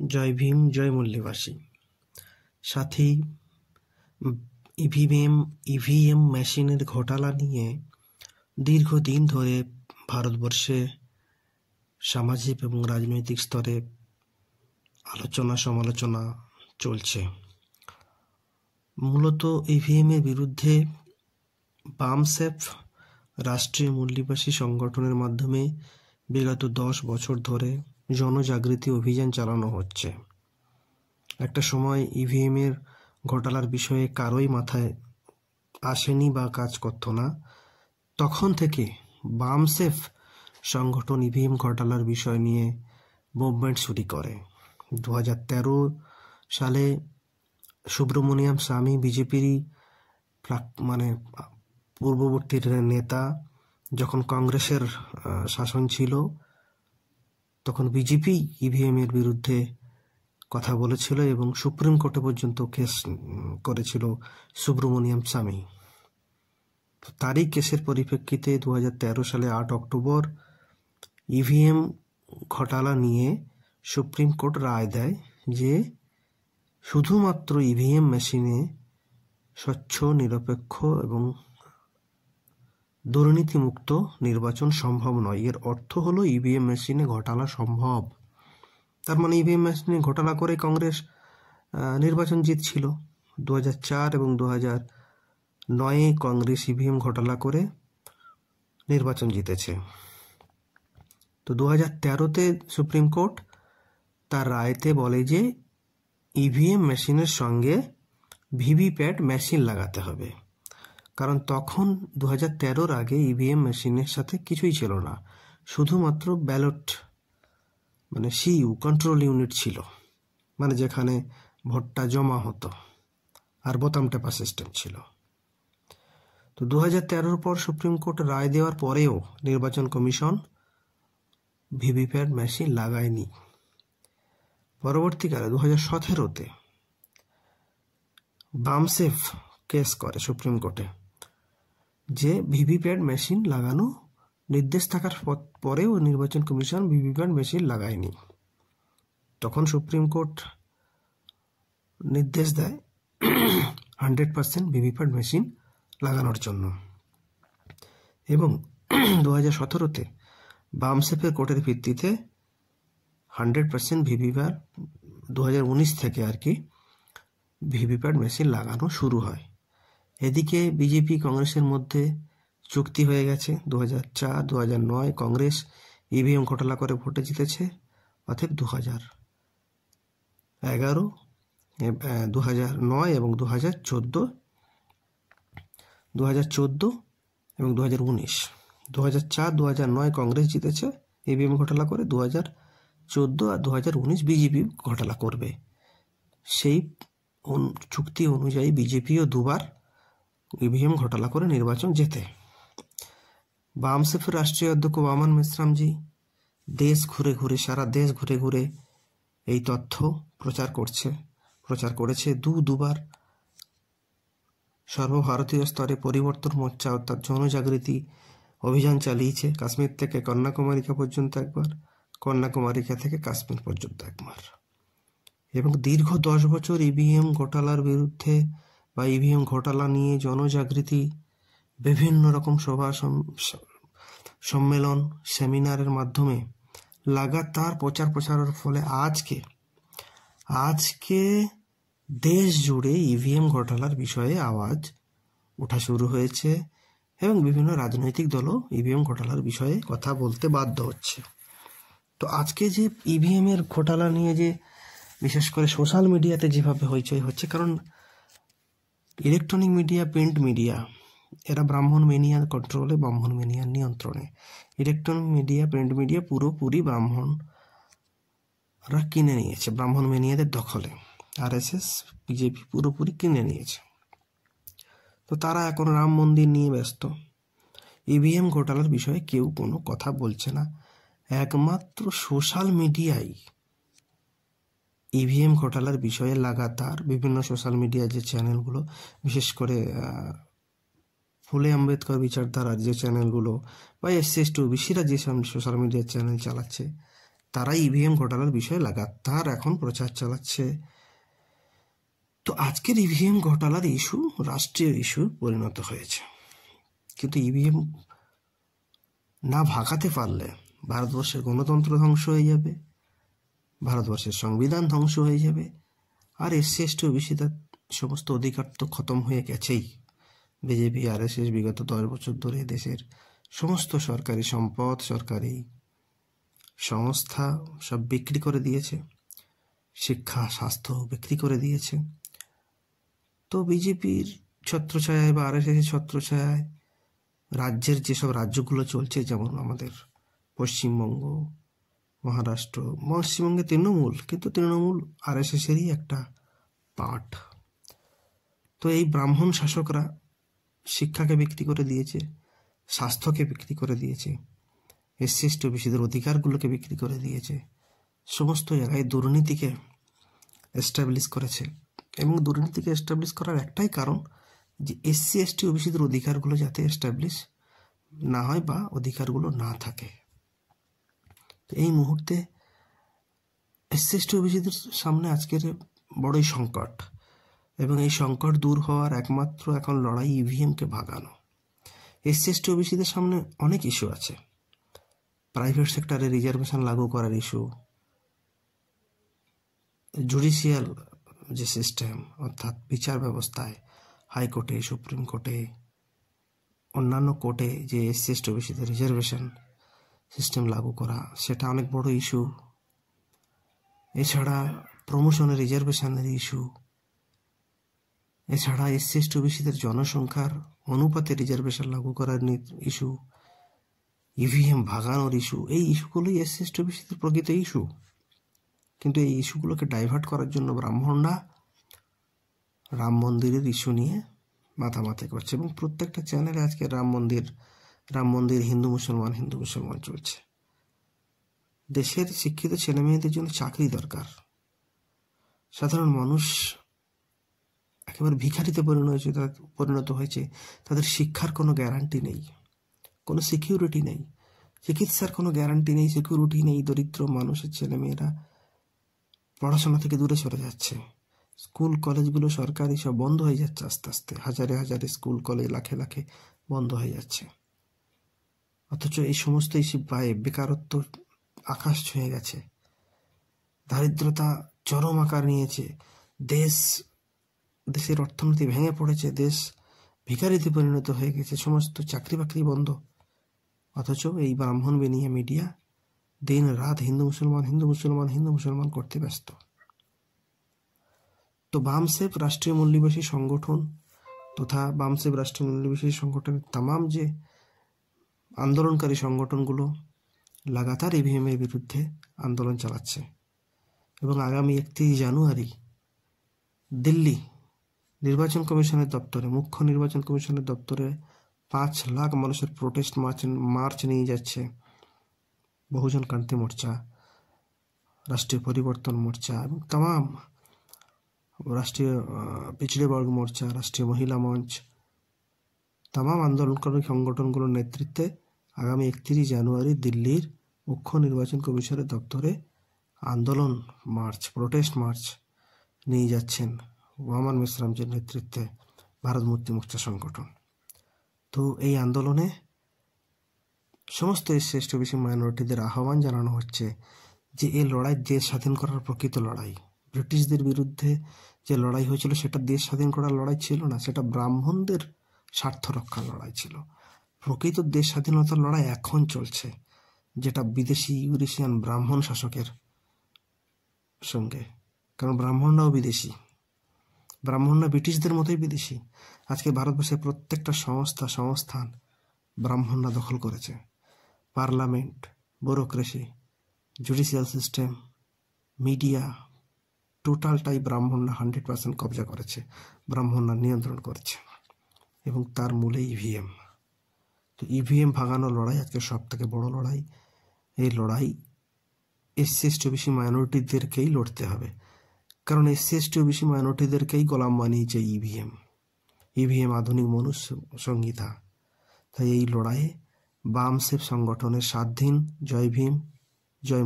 জয় ভীম, জয় মূল্যবাসী। সাথী, EVM মেশিনের ঘোটালা নিয়ে দীর্ঘদিন ধরে ভারতবর্ষে সামাজিক এবং রাজনৈতিক স্তরে আলোচনা সমালোচনা চলছে। মূলত ইভিএমের বিরুদ্ধে বামসেফ রাষ্ট্রীয় মূল্যবাসী সংগঠনের মাধ্যমে বিগত 10 বছর ধরে জনজাগৃতি অভিযান চালানো হচ্ছে। একটা সময় ইভিএমের ঘোটালার বিষয়ে কারোই মাথায় আসেনি বা কাজ করতো না। তখন থেকে বামসেফ সংগঠন ইভিএম ঘোটালার বিষয় নিয়ে মুভমেন্ট শুরু করে। 2013 সালে সুব্রমণিয়াম স্বামী, বিজেপিরই পূর্ববর্তী নেতা, যখন কংগ্রেসের শাসন ছিল তখন বিজেপি ইভিএম এর বিরুদ্ধে কথা বলেছিল এবং সুপ্রিম কোর্টে পর্যন্ত কেস করেছিল সুব্রমণিয়াম স্বামী। তারই কেসের পরিপ্রেক্ষিতে 2013 সালে 8 অক্টোবর ইভিএম ঘোটালা নিয়ে সুপ্রিম কোর্ট রায় দেয় যে শুধুমাত্র ইভিএম মেশিনে স্বচ্ছ, নিরপেক্ষ এবং দুর্নীতিমুক্ত নির্বাচন সম্ভব নয়। এর অর্থ হলো ইভিএম মেশিনে ঘোটালা সম্ভব। তার মানে ইভিএম মেশিনে ঘোটালা করে কংগ্রেস নির্বাচন জিতছিল। 2004 এবং 2009 কংগ্রেস ইভিএম ঘোটালা করে নির্বাচন জিতেছে। তো 2013-তে সুপ্রিম কোর্ট তার রায়তে বলে যে ইভিএম মেশিনের সঙ্গে ভিভিপ্যাট মেশিন লাগাতে হবে। কারণ তখন 2013-র আগে ইভিএম মেশিনের সাথে কিছুই ছিল না, শুধুমাত্র ব্যালট সিইউ কন্ট্রোল ইউনিট ছিল, যেখানে ভোটটা জমা হতো আর বোতাম টেপা সিস্টেম ছিল। তো 2013-র পর সুপ্রিম কোর্ট রায় দেওয়ার পরেও নির্বাচন কমিশন ভিভিপ্যাট মেশিন লাগায়নি। পরবর্তীকালে 2017-তে বামসেফ কেস করে সুপ্রিম কোর্টে যে ভিভিপ্যাট মেশিন লাগানো নির্দেশ থাকার পরেও নির্বাচন কমিশন ভিভিপ্যাট মেশিন লাগায়নি। তখন সুপ্রিম কোর্ট নির্দেশ দেয় 100% ভিভিপ্যাট মেশিন লাগানোর জন্য। এবং 2017-তে বামসেফের কোর্টের ভিত্তিতে 100% ভিভিপ্যাট 2019 থেকে ভিভিপ্যাট মেশিন লাগানো শুরু হয়। এদিকে বিজেপি কংগ্রেসের মধ্যে চুক্তি হয়ে গেছে। 2004-2009 কংগ্রেস ইভিএম ঘোটালা করে ভোটে জিতেছে। অতএব 2011, 2009 এবং 2014 এবং 2019, 2004-2009 কংগ্রেস জিতেছে ইভিএম ঘোটালা করে। 2014 আর 2019 বিজেপি ঘোটালা করবে। সেই চুক্তি অনুযায়ী বিজেপিও দুবার ইভিএম ঘোটালা করে নির্বাচন জেতে। বামসেফের রাষ্ট্রীয় অধ্যক্ষ বামন মেশ্রামজি সারা দেশ ঘুরে ঘুরে এই তথ্য প্রচার করেছে। দুবার সর্বভারতীয় স্তরে পরিবর্তন মোর্চা অর্থাৎ জনজাগৃতি অভিযান চালিয়েছে। কাশ্মীর থেকে কন্যাকুমারিকা পর্যন্ত একবার, কন্যাকুমারিকা থেকে কাশ্মীর পর্যন্ত একবার। এবং দীর্ঘ 10 বছর ইভিএম ঘোটালার বিরুদ্ধে বা ইভিএম ঘোটালা নিয়ে জনজাগৃতি, বিভিন্ন রকম সভা সম্মেলন, সেমিনারের মাধ্যমে লাগাতার প্রচারের ফলে আজকে দেশ জুড়ে ইভিএম ঘোটালার বিষয়ে আওয়াজ ওঠা শুরু হয়েছে এবং বিভিন্ন রাজনৈতিক দলও ইভিএম ঘোটালার বিষয়ে কথা বলতে বাধ্য হচ্ছে। তো আজকে যে ইভিএম এর ঘোটালা নিয়ে যে বিশেষ করে সোশ্যাল মিডিয়াতে যেভাবে হইচই হচ্ছে, কারণ ইলেকট্রনিক মিডিয়া, প্রিন্ট মিডিয়া এরা ব্রাহ্মণ মেনিয়ার কন্ট্রোলে, ব্রাহ্মণ মেনিয়ার নিয়ন্ত্রণে। ইলেকট্রনিক মিডিয়া, প্রিন্ট মিডিয়া পুরোপুরি ব্রাহ্মণরা কিনে নিয়েছে, ব্রাহ্মণ মেনিয়াদের দখলে। আরএসএস, বিজেপি পুরোপুরি কিনে নিয়েছে। তো তারা এখন রাম মন্দির নিয়ে ব্যস্ত। ইভিএম ঘোটালার বিষয়ে কেউ কোনো কথা বলছে না। একমাত্র সোশ্যাল মিডিয়ায় ইভিএম ঘোটালার বিষয়ে লাগাতার বিভিন্ন সোশ্যাল মিডিয়া যে চ্যানেলগুলো, বিশেষ করে ফুলে আম্বেদকর বিচারধারার যে চ্যানেলগুলো বা SC/ST OBCরা যে সোশ্যাল মিডিয়ার চ্যানেল চালাচ্ছে, তারাই ইভিএম ঘোটালার বিষয়ে লাগাতার এখন প্রচার চালাচ্ছে। তো আজকের ইভিএম ঘোটালার ইস্যু রাষ্ট্রীয় ইস্যু পরিণত হয়েছে। কিন্তু ইভিএম না ভাগাতে পারলে ভারতবর্ষের গণতন্ত্র ধ্বংস হয়ে যাবে, ভারতবর্ষের সংবিধান ধ্বংস হয়ে যাবে, আর এসসি এসটি ওবিসিদের সমস্ত অধিকার তো খতম হয়ে গেছেই। বিজেপি আরএসএস বিগত 10 বছর ধরে দেশের সমস্ত সরকারি সম্পদ, সরকারি সংস্থা সব বিক্রি করে দিয়েছে, শিক্ষা স্বাস্থ্য বিক্রি করে দিয়েছে। তো বিজেপির ছত্রছায়ায় বা আরএসএসের ছত্রছায়ায় রাজ্যের যেসব রাজ্যগুলো চলছে, যেমন আমাদের পশ্চিমবঙ্গ, মহারাষ্ট্র, পশ্চিমবঙ্গে তৃণমূল, কিন্তু তৃণমূল আরএসএসেরই একটা পার্ট। তো এই ব্রাহ্মণ শাসকরা শিক্ষাকে বিক্রি করে দিয়েছে, স্বাস্থ্যকে বিক্রি করে দিয়েছে, এসসি এসটি ওবিসিদের অধিকারগুলোকে বিক্রি করে দিয়েছে, সমস্ত জায়গায় দুর্নীতিকে এস্টাবলিশ করেছে। এবং দুর্নীতিকে এস্টাবলিশ করার একটাই কারণ যে এসসি এসটি ওবিসিদের অধিকারগুলো যাতে এস্টাবলিশ না হয় বা অধিকারগুলো না থাকে। তো এই মুহূর্তে এসসি এসটি ওবিসিদের সামনে আজকের বড়ই সংকট, এবং এই সংকট দূর হওয়ার একমাত্র এখন লড়াই ইভিএমকে ভাগানো। এসসি এসটি ওবিসিদের সামনে অনেক ইস্যু আছে। প্রাইভেট সেক্টরে রিজার্ভেশন লাগু করার ইস্যু, জুডিশিয়াল যে সিস্টেম অর্থাৎ বিচার ব্যবস্থায়, হাইকোর্টে, সুপ্রিম কোর্টে, অন্যান্য কোর্টে যে এসসি এসটি ওবিসিদের রিজার্ভেশন সিস্টেম লাগু করা, সেটা অনেক বড় ইস্যু। এছাড়া প্রমোশনের রিজার্ভেশনের ইস্যু, এছাড়া এসসি এসটি ওবিসিদের জনসংখ্যার অনুপাতে রিজার্ভেশন লাগু করার ইস্যু, ইভিএম ভাগানোর ইস্যু। এই ইস্যুগুলোই এসসি এসটি ওবিসিদের প্রকৃত ইস্যু। কিন্তু এই ইস্যুগুলোকে ডাইভার্ট করার জন্য ব্রাহ্মণরা রাম মন্দিরের ইস্যু নিয়ে মাতামাতি করছে, এবং প্রত্যেকটা চ্যানেলে আজকে রাম মন্দির হিন্দু মুসলমান চলছে। দেশের শিক্ষিত ছেলে মেয়েদের জন্য চাকরি দরকার। সাধারণ মানুষ একেবারে ভিখারিতে পরিণত হয়েছে। তাদের শিক্ষার কোনো গ্যারান্টি নেই, কোনো সিকিউরিটি নেই, চিকিৎসার কোনো গ্যারান্টি নেই, সিকিউরিটি নেই। দরিদ্র মানুষের ছেলেমেয়েরা পড়াশোনা থেকে দূরে সরে যাচ্ছে। স্কুল কলেজগুলো সরকারি সব বন্ধ হয়ে যাচ্ছে আস্তে আস্তে। হাজারে হাজারে স্কুল কলেজ, লাখে লাখে বন্ধ হয়ে যাচ্ছে। অথচ এই সমস্ত ইস্যু পায়ে বেকারত্ব আকাশ ছুঁয়ে গেছে, দারিদ্রতা চরম আকার নিয়েছে, দেশের অর্থনীতি ভেঙে পড়েছে, দেশ ভিখারিতে পরিণত হয়ে গেছে, সমস্ত চাকরি বাকরি বন্ধ। অথচ এই ব্রাহ্মণ বেনিয়া মিডিয়া দিন রাত হিন্দু মুসলমান করতে ব্যস্ত। তো বামসেফ রাষ্ট্রীয় মূল্যবাসী সংগঠন তথা বামসেফ রাষ্ট্রীয় মূল্যবাসী সংগঠনের তামাম যে আন্দোলনকারী সংগঠনগুলো লাগাতার ইভিএমের বিরুদ্ধে আন্দোলন চালাচ্ছে, এবং আগামী 31 জানুয়ারি দিল্লি নির্বাচন কমিশনের দপ্তরে, মুখ্য নির্বাচন কমিশনের দপ্তরে 5 লাখ মানুষের প্রোটেস্ট মার্চ নিয়ে যাচ্ছে বহুজন ক্রান্তি মোর্চা, রাষ্ট্রীয় পরিবর্তন মোর্চা এবং তাম রাষ্ট্রীয় পিছড়ে বর্গ মোর্চা, রাষ্ট্রীয় মহিলা মঞ্চ, তাম আন্দোলনকারী সংগঠনগুলোর নেতৃত্বে আগামী 31 জানুয়ারি দিল্লির মুখ্য নির্বাচন কমিশনের দপ্তরে আন্দোলন মার্চ, প্রোটেস্ট মার্চ নিয়ে যাচ্ছেন ওয়ামান মিশ্রামজির নেতৃত্বে ভারত মুক্তি মোর্চা সংগঠন। তো এই আন্দোলনে সমস্ত এসসি এসটি ওবিসি মাইনরিটিদের আহ্বান জানানো হচ্ছে যে এই লড়াই দেশ স্বাধীন করার প্রকৃত লড়াই। ব্রিটিশদের বিরুদ্ধে যে লড়াই হয়েছিল সেটা দেশ স্বাধীন করার লড়াই ছিল না, সেটা ব্রাহ্মণদের স্বার্থ রক্ষার লড়াই ছিল। প্রকৃত দেশ স্বাধীনতার লড়াই এখন চলছে, যেটা বিদেশি ইউরেশিয়ান ব্রাহ্মণ শাসকের সঙ্গে। কারণ ব্রাহ্মণরাও বিদেশি, ব্রাহ্মণরা ব্রিটিশদের মতোই বিদেশি। আজকে ভারতবর্ষের প্রত্যেকটা সংস্থান ব্রাহ্মণরা দখল করেছে। Parliament, bureaucracy, judicial system, media, টোটালটাই ব্রাহ্মণরা 100% কবজা করেছে, ব্রাহ্মণরা নিয়ন্ত্রণ করছে, এবং তার মূলে ইভিএম। তো ইভিএম ভাগানোর লড়াই আজকে সব থেকে বড় লড়াই। এই লড়াই এসসি এসটি ওবিসি মাইনরিটিদেরকেই লড়তে হবে, কারণ এসসি এসটি ওবিসি মাইনরিটিদেরকেই গোলাম বানিয়েছে ইভিএম আধুনিক মনুষ্য সংহিতা। তাই এই লড়াইয়ে বামসেফ সংগঠনের 7 দিন জয় ভীম, জয়